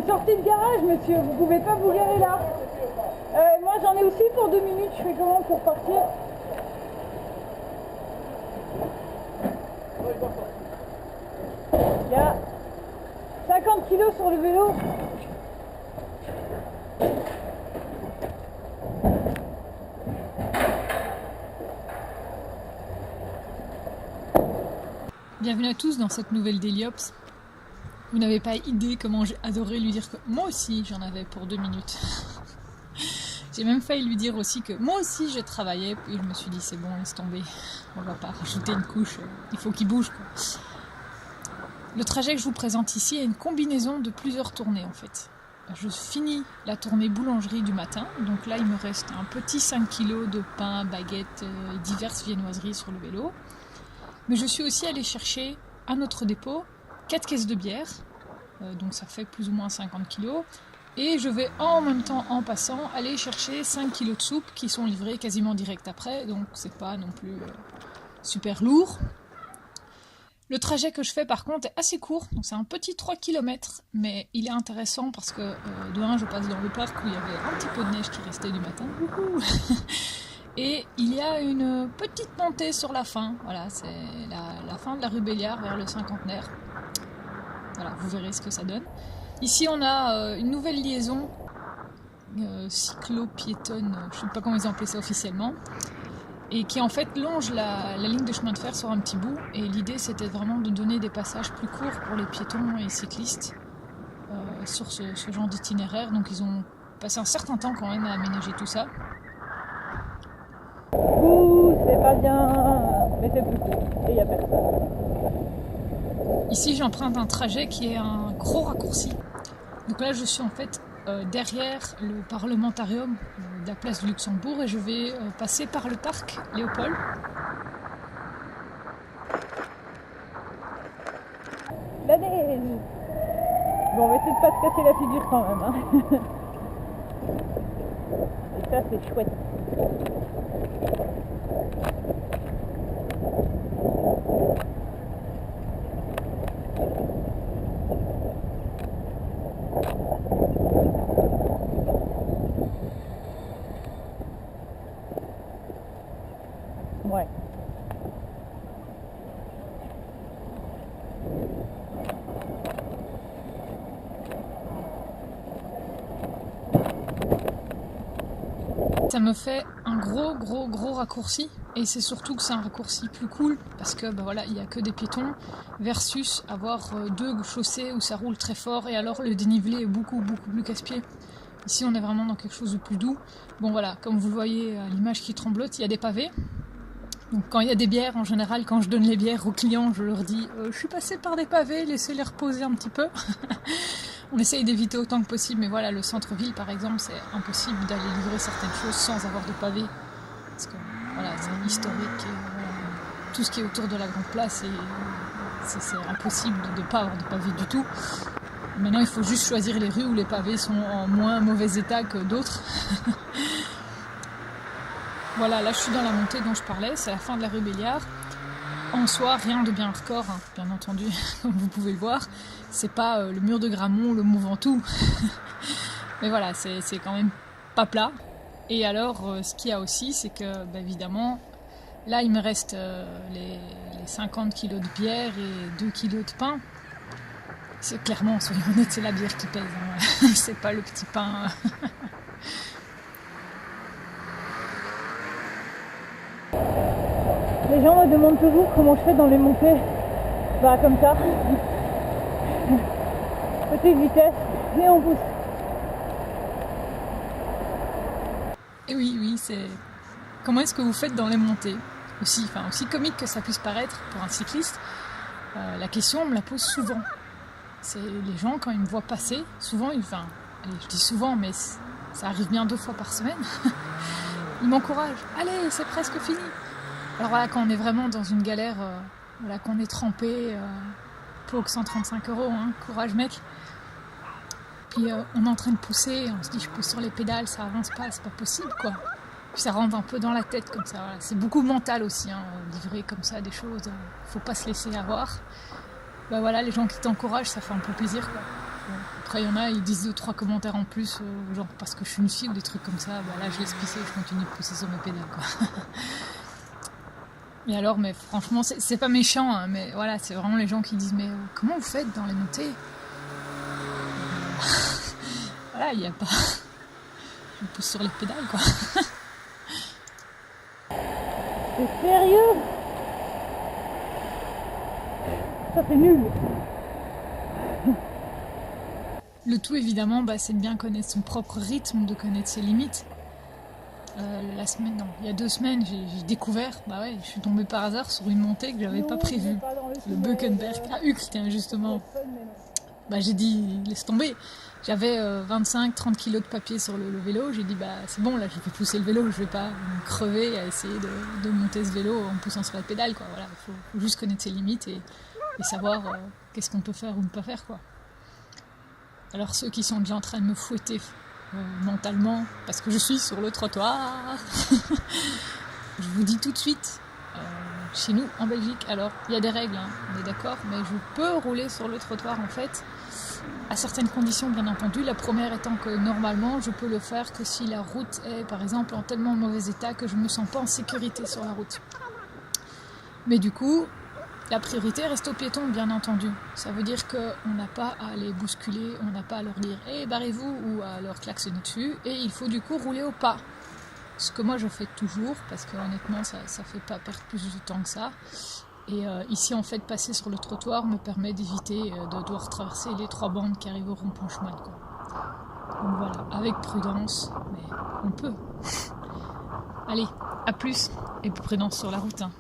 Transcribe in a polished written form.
une sortie de garage, monsieur, vous pouvez pas vous garer là. Moi j'en ai aussi pour 2 minutes, je fais comment pour partir? Il y a 50 kilos sur le vélo. Bienvenue à tous dans cette nouvelle Daily Ops. Vous n'avez pas idée comment j'ai adoré lui dire que moi aussi j'en avais pour 2 minutes. J'ai même failli lui dire aussi que moi aussi je travaillais, puis je me suis dit c'est bon, laisse tomber, on va pas rajouter une couche, il faut qu'il bouge quoi. Le trajet que je vous présente ici est une combinaison de plusieurs tournées en fait. Je finis la tournée boulangerie du matin, donc là il me reste un petit 5 kg de pain, baguettes et diverses viennoiseries sur le vélo. Mais je suis aussi allée chercher à notre dépôt 4 caisses de bière, donc ça fait plus ou moins 50 kg. Et je vais en même temps, en passant, aller chercher 5 kg de soupe qui sont livrés quasiment direct après, donc c'est pas non plus super lourd. Le trajet que je fais par contre est assez court, donc c'est un petit 3 km, mais il est intéressant parce que de un, je passe dans le parc où il y avait un petit peu de neige qui restait du matin. Et il y a une petite montée sur la fin, voilà, c'est la fin de la rue Béliard vers le Cinquantenaire. Voilà, vous verrez ce que ça donne. Ici on a une nouvelle liaison cyclo-piétonne, je ne sais pas comment ils ont appelé ça officiellement, et qui en fait longe la ligne de chemin de fer sur un petit bout. Et l'idée c'était vraiment de donner des passages plus courts pour les piétons et cyclistes sur ce genre d'itinéraire. Donc ils ont passé un certain temps quand même à aménager tout ça. Ouh, c'est pas bien, mais c'est plus court et il n'y a personne. Ici j'emprunte un trajet qui est un gros raccourci. Donc là je suis en fait derrière le parlementarium de la place du Luxembourg et je vais passer par le parc Léopold. La neige. Bon, on va essayer de pas se casser la figure quand même. Hein. Et ça c'est chouette. Ouais. Ça me fait un gros raccourci, et c'est surtout que c'est un raccourci plus cool parce que voilà, il n'y a que des piétons versus avoir deux chaussées où ça roule très fort et alors le dénivelé est beaucoup plus casse-pied. Ici on est vraiment dans quelque chose de plus doux. Bon voilà, comme vous le voyez à l'image qui tremblote, il y a des pavés. Donc quand il y a des bières, en général, quand je donne les bières aux clients, je leur dis je suis passé par des pavés, laissez-les reposer un petit peu. On essaye d'éviter autant que possible, mais voilà, le centre-ville par exemple, c'est impossible d'aller livrer certaines choses sans avoir de pavés. Parce que voilà, c'est historique, et, tout ce qui est autour de la Grande Place, c'est impossible de ne pas avoir de pavés du tout. Maintenant, il faut juste choisir les rues où les pavés sont en moins mauvais état que d'autres. Voilà, là je suis dans la montée dont je parlais, c'est la fin de la rue Béliard. En soi, rien de bien hardcore, hein, bien entendu, comme vous pouvez le voir. C'est pas le mur de Grammont, le Mont Ventoux. Mais voilà, c'est quand même pas plat. Et alors, ce qu'il y a aussi, c'est que, évidemment, là il me reste les 50 kg de bière et 2 kg de pain. C'est clairement, soyons honnêtes, c'est la bière qui pèse. Hein. C'est pas le petit pain. Les gens me demandent toujours comment je fais dans les montées. Bah comme ça. Petite vitesse et on pousse. Et oui, c'est... Comment est-ce que vous faites dans les montées ? Aussi comique que ça puisse paraître pour un cycliste, la question on me la pose souvent. C'est les gens quand ils me voient passer, souvent, je dis souvent, mais ça arrive bien 2 fois par semaine, ils m'encouragent. Allez, c'est presque fini. Alors voilà, quand on est vraiment dans une galère, voilà, qu'on est trempé, pour 135 €, hein, courage mec. Puis on est en train de pousser, on se dit je pousse sur les pédales, ça avance pas, c'est pas possible quoi. Puis ça rentre un peu dans la tête comme ça, voilà. C'est beaucoup mental aussi, hein, livrer comme ça des choses, faut pas se laisser avoir. Voilà, les gens qui t'encouragent, ça fait un peu plaisir quoi. Bon, après, il y en a, ils disent 2-3 commentaires en plus, genre parce que je suis une fille ou des trucs comme ça. Bah là, je laisse pisser, je continue de pousser sur mes pédales, quoi. Et alors, mais franchement, c'est pas méchant, hein, mais voilà, c'est vraiment les gens qui disent mais comment vous faites dans les montées? Voilà, il n'y a pas. Je pousse sur les pédales, quoi. C'est sérieux? Ça c'est nul. Le tout, évidemment, bah, c'est de bien connaître son propre rythme, de connaître ses limites. Il y a 2 semaines, j'ai découvert, bah ouais, je suis tombée par hasard sur une montée que j'avais pas prévue. Le Böckenberg à Uccle, tiens, justement. Bah, j'ai dit, laisse tomber. J'avais 25-30 kilos de papier sur le vélo. J'ai dit, bah c'est bon, là, je vais pousser le vélo. Je vais pas me crever à essayer de monter ce vélo en poussant sur la pédale, quoi. Voilà, faut juste connaître ses limites et savoir qu'est-ce qu'on peut faire ou ne pas faire, quoi. Alors ceux qui sont déjà en train de me fouetter mentalement, parce que je suis sur le trottoir, je vous dis tout de suite, chez nous en Belgique, alors il y a des règles, hein, on est d'accord, mais je peux rouler sur le trottoir en fait, à certaines conditions bien entendu. La première étant que normalement je peux le faire que si la route est par exemple en tellement mauvais état que je me sens pas en sécurité sur la route. Mais du coup, la priorité reste aux piétons, bien entendu. Ça veut dire qu'on n'a pas à les bousculer, on n'a pas à leur dire « Eh, barrez-vous » ou à leur klaxonner dessus. Et il faut du coup rouler au pas. Ce que moi je fais toujours, parce que honnêtement ça fait pas perdre plus de temps que ça. Et ici en fait, passer sur le trottoir me permet d'éviter de devoir traverser les 3 bandes qui arrivent au rond-point chemin, quoi. Donc voilà, avec prudence, mais on peut. Allez, à plus, et prudence sur la route, hein.